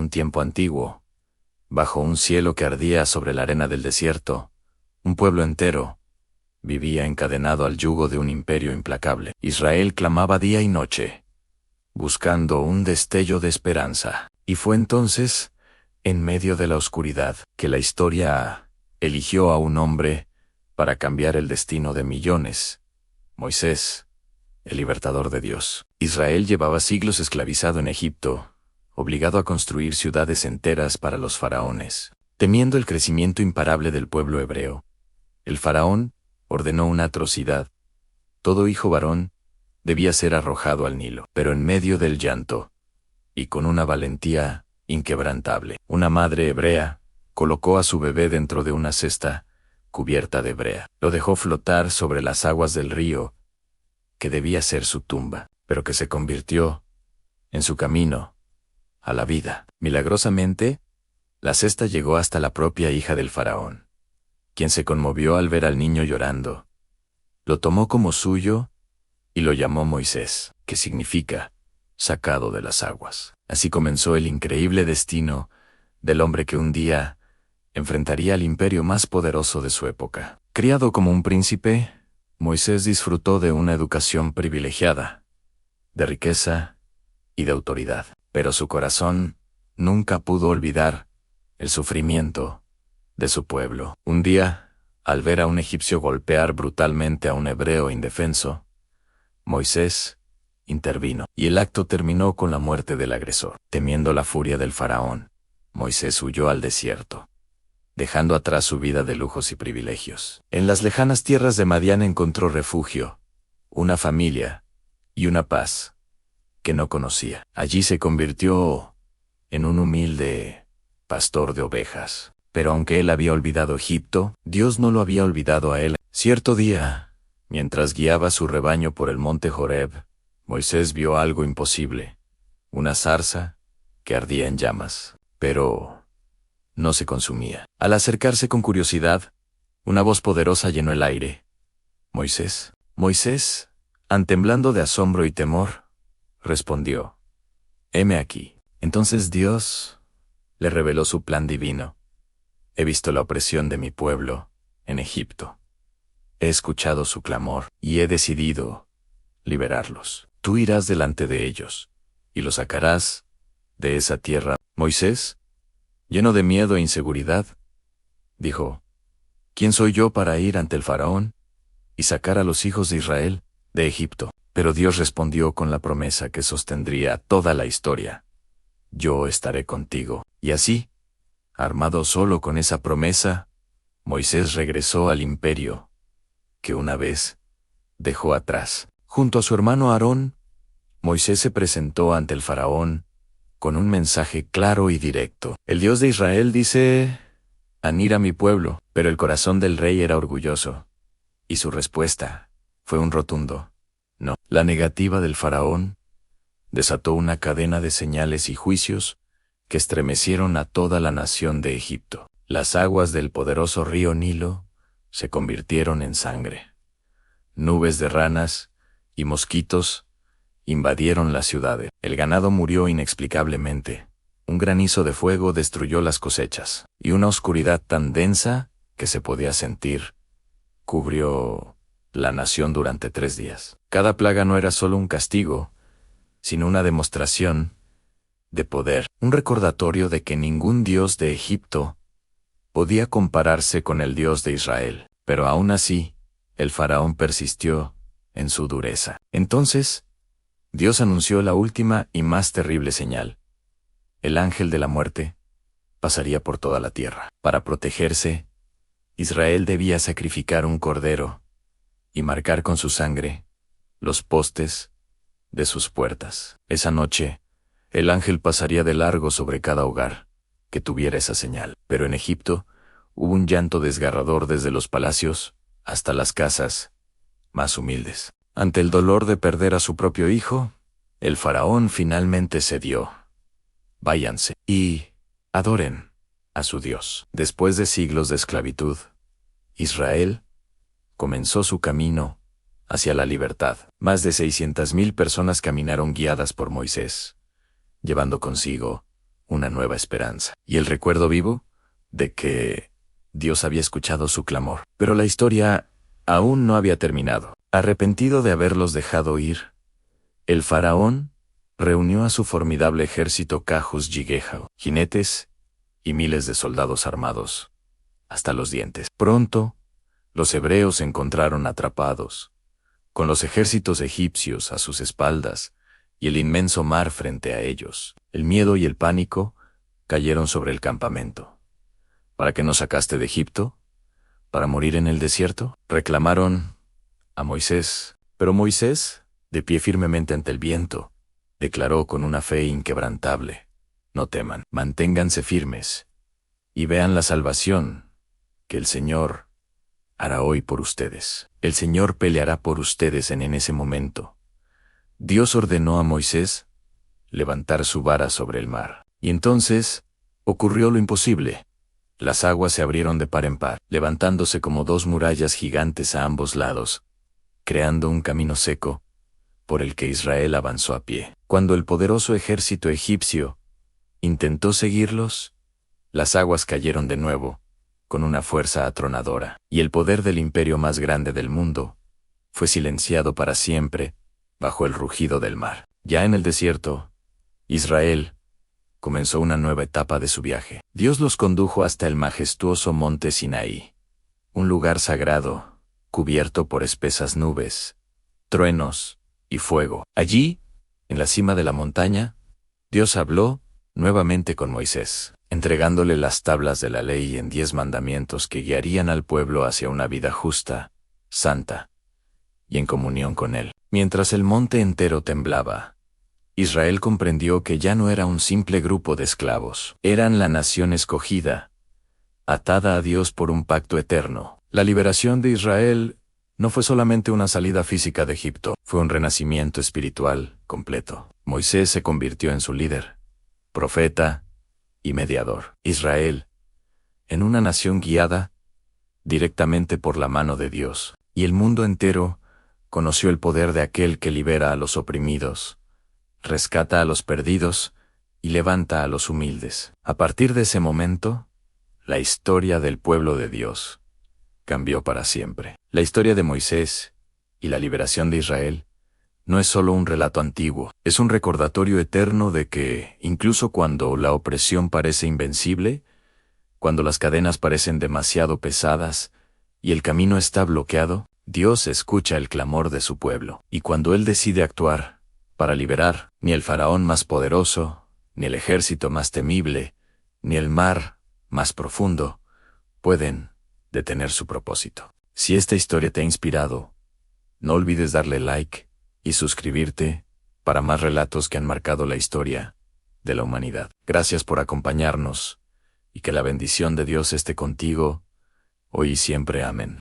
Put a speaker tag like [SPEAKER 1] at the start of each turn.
[SPEAKER 1] un tiempo antiguo, bajo un cielo que ardía sobre la arena del desierto, un pueblo entero vivía encadenado al yugo de un imperio implacable. Israel clamaba día y noche, buscando un destello de esperanza. Y fue entonces, en medio de la oscuridad, que la historia eligió a un hombre para cambiar el destino de millones: Moisés, el libertador de Dios. Israel llevaba siglos esclavizado en Egipto, obligado a construir ciudades enteras para los faraones. Temiendo el crecimiento imparable del pueblo hebreo, el faraón ordenó una atrocidad: todo hijo varón debía ser arrojado al Nilo. Pero en medio del llanto, y con una valentía inquebrantable, una madre hebrea colocó a su bebé dentro de una cesta cubierta de brea. Lo dejó flotar sobre las aguas del río, que debía ser su tumba, pero que se convirtió en su camino a la vida. Milagrosamente, la cesta llegó hasta la propia hija del faraón, quien se conmovió al ver al niño llorando. Lo tomó como suyo y lo llamó Moisés, que significa sacado de las aguas. Así comenzó el increíble destino del hombre que un día enfrentaría al imperio más poderoso de su época. Criado como un príncipe, Moisés disfrutó de una educación privilegiada, de riqueza y de autoridad. Pero su corazón nunca pudo olvidar el sufrimiento de su pueblo. Un día, al ver a un egipcio golpear brutalmente a un hebreo indefenso, Moisés intervino, y el acto terminó con la muerte del agresor. Temiendo la furia del faraón, Moisés huyó al desierto, dejando atrás su vida de lujos y privilegios. En las lejanas tierras de Madián encontró refugio, una familia y una paz que no conocía. Allí se convirtió en un humilde pastor de ovejas. Pero aunque él había olvidado Egipto, Dios no lo había olvidado a él. Cierto día, mientras guiaba su rebaño por el monte Horeb, Moisés vio algo imposible: una zarza que ardía en llamas, pero no se consumía. Al acercarse con curiosidad, una voz poderosa llenó el aire. «Moisés, Moisés», temblando de asombro y temor, respondió: «Heme aquí». Entonces Dios le reveló su plan divino. «He visto la opresión de mi pueblo en Egipto. He escuchado su clamor y he decidido liberarlos. Tú irás delante de ellos y los sacarás de esa tierra». Moisés, lleno de miedo e inseguridad, dijo: «¿Quién soy yo para ir ante el faraón y sacar a los hijos de Israel de Egipto?». Pero Dios respondió con la promesa que sostendría toda la historia: «Yo estaré contigo». Y así, armado solo con esa promesa, Moisés regresó al imperio que una vez dejó atrás. Junto a su hermano Aarón, Moisés se presentó ante el faraón con un mensaje claro y directo. «El Dios de Israel dice: anir a mi pueblo». Pero el corazón del rey era orgulloso, y su respuesta fue un rotundo no. La negativa del faraón desató una cadena de señales y juicios que estremecieron a toda la nación de Egipto. Las aguas del poderoso río Nilo se convirtieron en sangre. Nubes de ranas y mosquitos invadieron las ciudades. El ganado murió inexplicablemente. Un granizo de fuego destruyó las cosechas, y una oscuridad tan densa que se podía sentir cubrió la nación durante 3 días. Cada plaga no era solo un castigo, sino una demostración de poder, un recordatorio de que ningún dios de Egipto podía compararse con el Dios de Israel. Pero aún así, el faraón persistió en su dureza. Entonces, Dios anunció la última y más terrible señal: el ángel de la muerte pasaría por toda la tierra. Para protegerse, Israel debía sacrificar un cordero y marcar con su sangre los postes de sus puertas. Esa noche, el ángel pasaría de largo sobre cada hogar que tuviera esa señal. Pero en Egipto hubo un llanto desgarrador desde los palacios hasta las casas más humildes. Ante el dolor de perder a su propio hijo, el faraón finalmente cedió. «Váyanse y adoren a su Dios». Después de siglos de esclavitud, Israel comenzó su camino hacia la libertad. Más de 600,000 personas caminaron guiadas por Moisés, llevando consigo una nueva esperanza, y el recuerdo vivo de que Dios había escuchado su clamor. Pero la historia aún no había terminado. Arrepentido de haberlos dejado ir, el faraón reunió a su formidable ejército Cajus Gigehao, jinetes y miles de soldados armados hasta los dientes. Pronto, los hebreos se encontraron atrapados, con los ejércitos egipcios a sus espaldas y el inmenso mar frente a ellos. El miedo y el pánico cayeron sobre el campamento. ¿Para qué nos sacaste de Egipto? ¿Para morir en el desierto? Reclamaron a Moisés. Pero Moisés, de pie firmemente ante el viento, declaró con una fe inquebrantable: no teman, manténganse firmes y vean la salvación que el Señor hará hoy por ustedes. El Señor peleará por ustedes en ese momento. Dios ordenó a Moisés levantar su vara sobre el mar. Y entonces ocurrió lo imposible. Las aguas se abrieron de par en par, levantándose como dos murallas gigantes a ambos lados, creando un camino seco por el que Israel avanzó a pie. Cuando el poderoso ejército egipcio intentó seguirlos, las aguas cayeron de nuevo, con una fuerza atronadora, y el poder del imperio más grande del mundo fue silenciado para siempre bajo el rugido del mar. Ya en el desierto, Israel comenzó una nueva etapa de su viaje. Dios los condujo hasta el majestuoso monte Sinaí, un lugar sagrado, cubierto por espesas nubes, truenos y fuego. Allí, en la cima de la montaña, Dios habló nuevamente con Moisés, entregándole las tablas de la ley en 10 mandamientos que guiarían al pueblo hacia una vida justa, santa y en comunión con él. Mientras el monte entero temblaba, Israel comprendió que ya no era un simple grupo de esclavos. Eran la nación escogida, atada a Dios por un pacto eterno. La liberación de Israel no fue solamente una salida física de Egipto, fue un renacimiento espiritual completo. Moisés se convirtió en su líder, profeta y mediador. Israel, en una nación guiada directamente por la mano de Dios, y el mundo entero conoció el poder de aquel que libera a los oprimidos, rescata a los perdidos y levanta a los humildes. A partir de ese momento, la historia del pueblo de Dios cambió para siempre. La historia de Moisés y la liberación de Israel no es solo un relato antiguo, es un recordatorio eterno de que, incluso cuando la opresión parece invencible, cuando las cadenas parecen demasiado pesadas y el camino está bloqueado, Dios escucha el clamor de su pueblo. Y cuando Él decide actuar para liberar, ni el faraón más poderoso, ni el ejército más temible, ni el mar más profundo pueden detener su propósito. Si esta historia te ha inspirado, no olvides darle like y suscribirte para más relatos que han marcado la historia de la humanidad. Gracias por acompañarnos y que la bendición de Dios esté contigo hoy y siempre. Amén.